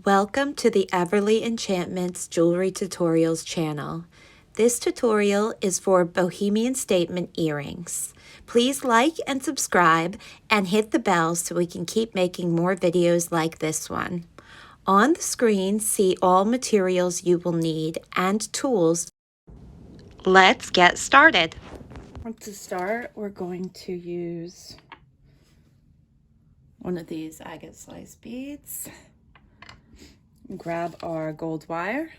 Welcome to the Everly Enchantments Jewelry Tutorials channel. This tutorial is for bohemian statement earrings. Please like and subscribe and hit the bell so we can keep making more videos like this one. On the screen, see all materials you will need and tools. Let's get started. To start, we're going to use one of these agate slice beads. Grab our gold wire.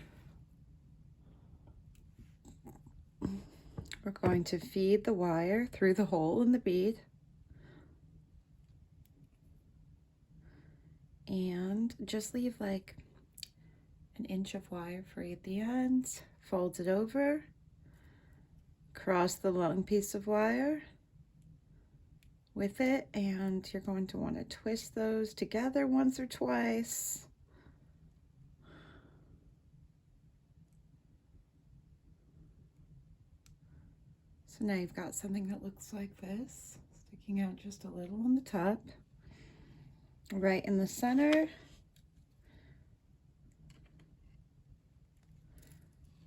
We're going to feed the wire through the hole in the bead and just leave like an inch of wire free at the ends. Fold it over, cross the long piece of wire with it, and you're going to want to twist those together once or twice. So now you've got something that looks like this, sticking out just a little on the top. Right in the center,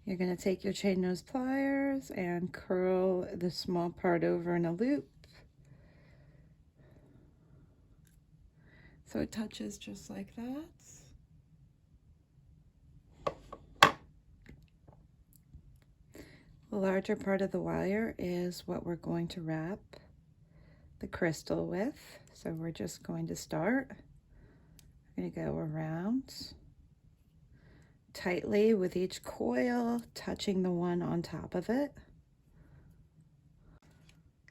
you're going to take your chain nose pliers and curl the small part over in a loop. So it touches just like that. The larger part of the wire is what we're going to wrap the crystal with. So we're just going to start. We're going to go around tightly with each coil, touching the one on top of it.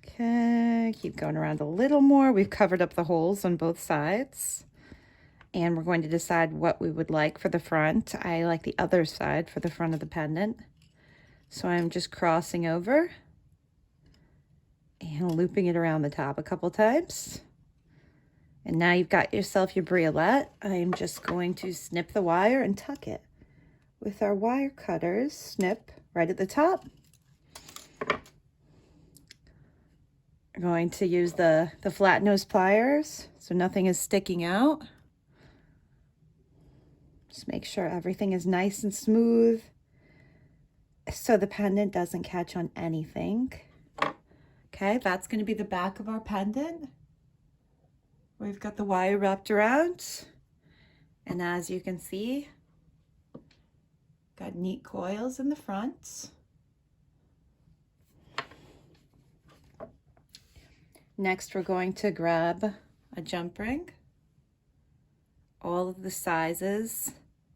Okay, keep going around a little more. We've covered up the holes on both sides. And we're going to decide what we would like for the front. I like the other side for the front of the pendant. So I'm just crossing over and looping it around the top a couple times. And now you've got yourself your briolette. I'm just going to snip the wire and tuck it with our wire cutters. Snip right at the top. I'm going to use the flat nose pliers so nothing is sticking out. Just make sure everything is nice and smooth so the pendant doesn't catch on anything. Okay, that's going to be the back of our pendant. We've got the wire wrapped around, and as you can see, got neat coils in the front. Next, we're going to grab a jump ring. All of the sizes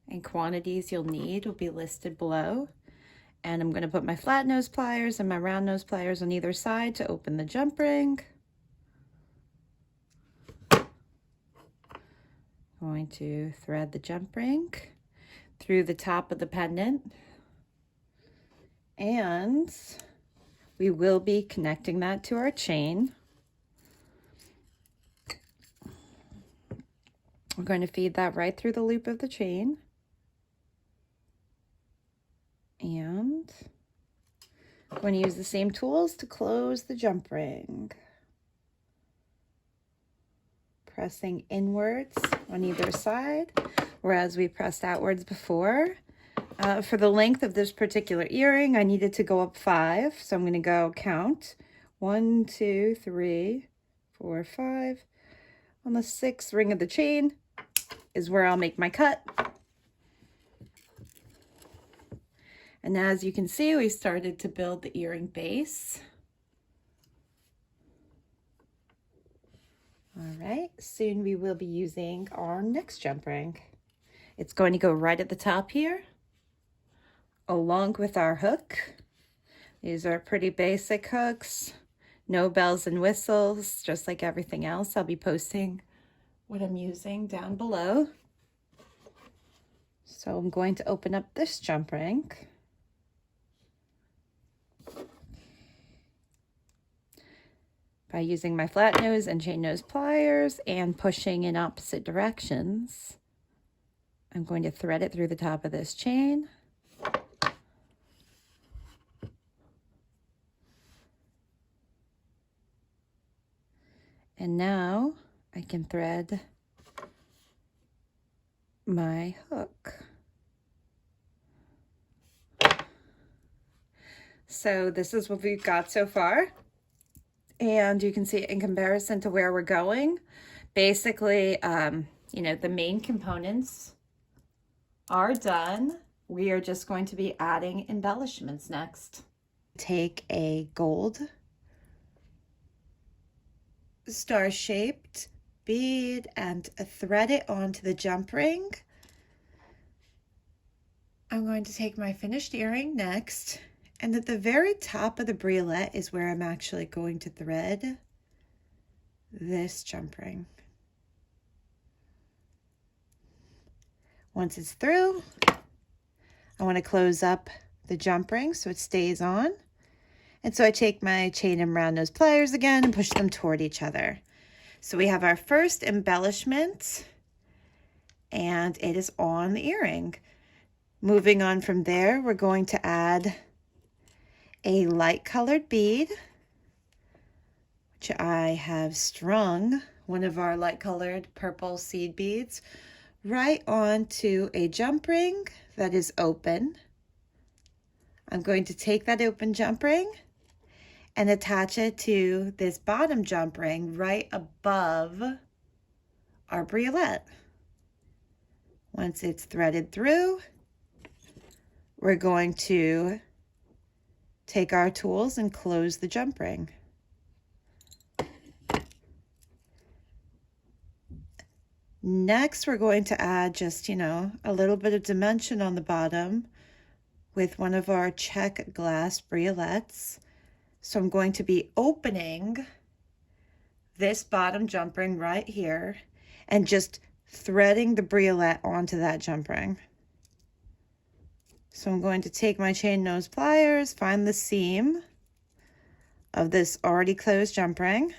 and quantities you'll need will be listed below. And I'm going to put my flat nose pliers and my round nose pliers on either side to open the jump ring. Going to thread the jump ring through the top of the pendant. And we will be connecting that to our chain. We're going to feed that right through the loop of the chain. And I'm going to use the same tools to close the jump ring. Pressing inwards on either side, whereas we pressed outwards before. For the length of this particular earring, I needed to go up 5. So I'm going to go count 1, 2, 3, 4, 5. On the 6th ring of the chain is where I'll make my cut. And as you can see, we started to build the earring base. All right, soon we will be using our next jump ring. It's going to go right at the top here, along with our hook. These are pretty basic hooks, no bells and whistles, just like everything else. I'll be posting what I'm using down below. So I'm going to open up this jump ring. By using my flat nose and chain nose pliers and pushing in opposite directions, I'm going to thread it through the top of this chain. And now I can thread my hook. So this is what we've got so far. And you can see in comparison to where we're going, basically, you know, the main components are done. We are just going to be adding embellishments next. Take a gold star-shaped bead and thread it onto the jump ring. I'm going to take my finished earring next, and at the very top of the briolet is where I'm actually going to thread this jump ring. Once it's through, I want to close up the jump ring so it stays on. And so I take my chain and round nose pliers again and push them toward each other. So we have our first embellishment, and it is on the earring. Moving on from there, we're going to add a light colored bead, which I have strung one of our light colored purple seed beads right onto a jump ring that is open. I'm going to take that open jump ring and attach it to this bottom jump ring right above our briolet. Once it's threaded through, we're going to take our tools and close the jump ring. Next, we're going to add just, you know, a little bit of dimension on the bottom with one of our Czech glass briolets. So I'm going to be opening this bottom jump ring right here and just threading the briolet onto that jump ring. So I'm going to take my chain nose pliers, find the seam of this already closed jump ring,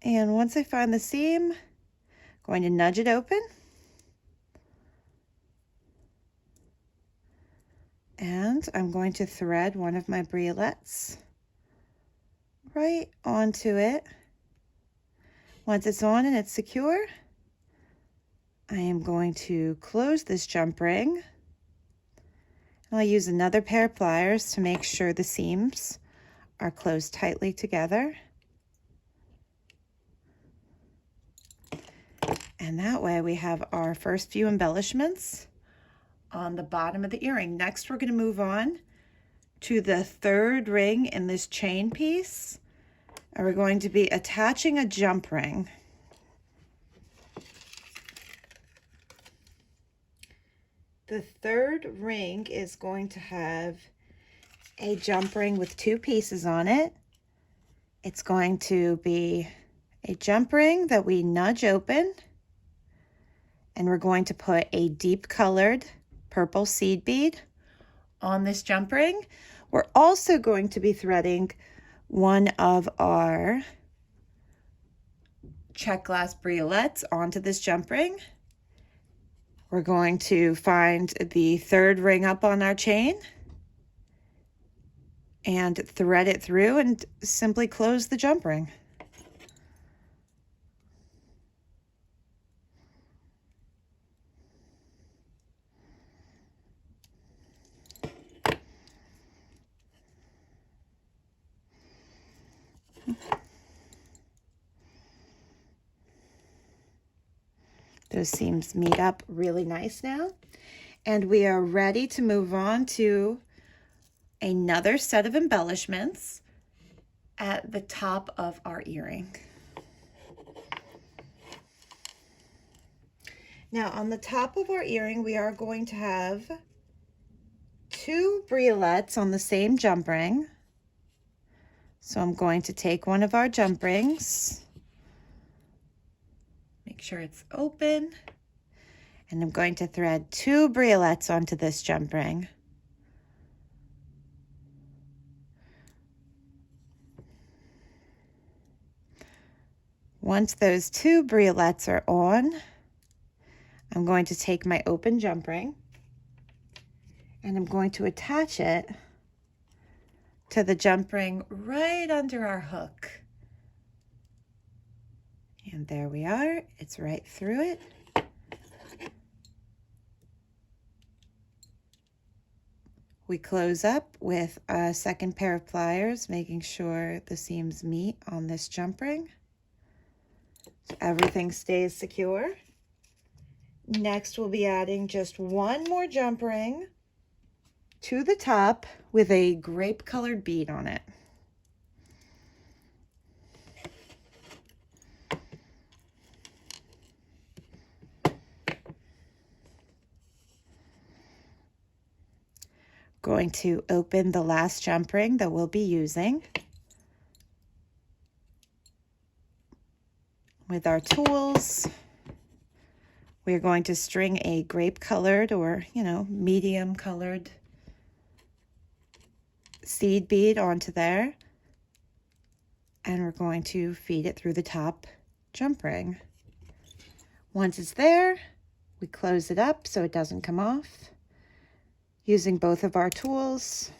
and once I find the seam, I'm going to nudge it open. And I'm going to thread one of my briolets right onto it. Once it's on and it's secure, I am going to close this jump ring. I'll use another pair of pliers to make sure the seams are closed tightly together. And that way we have our first few embellishments on the bottom of the earring. Next, we're going to move on to the third ring in this chain piece. And we're going to be attaching a jump ring. The third ring is going to have a jump ring with two pieces on it. It's going to be a jump ring that we nudge open, and we're going to put a deep colored purple seed bead on this jump ring. We're also going to be threading one of our Czech glass briolets onto this jump ring. We're going to find the third ring up on our chain and thread it through and simply close the jump ring. Those seams meet up really nice now. And we are ready to move on to another set of embellishments at the top of our earring. Now on the top of our earring, we are going to have two briolets on the same jump ring. So I'm going to take one of our jump rings, make sure it's open, and I'm going to thread two briolets onto this jump ring. Once those two briolets are on, I'm going to take my open jump ring and I'm going to attach it to the jump ring right under our hook. And there we are. It's right through it. We close up with a second pair of pliers, making sure the seams meet on this jump ring, so everything stays secure. Next, we'll be adding just one more jump ring to the top with a grape-colored bead on it. Going to open the last jump ring that we'll be using with our tools. We're going to string a grape-colored or, medium-colored seed bead onto there, and we're going to feed it through the top jump ring. Once it's there, we close it up so it doesn't come off, using both of our tools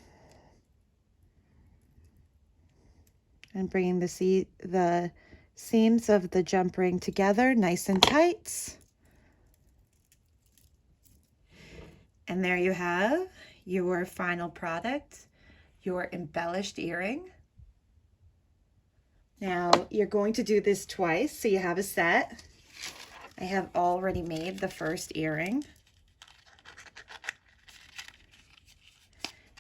and bringing the seams of the jump ring together nice and tight. And there you have your final product, your embellished earring. Now you're going to do this twice, so you have a set. I have already made the first earring.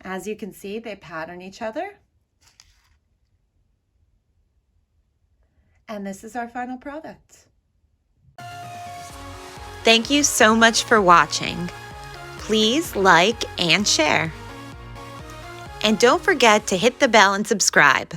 As you can see, they pattern each other. And this is our final product. Thank you so much for watching. Please like and share. And don't forget to hit the bell and subscribe.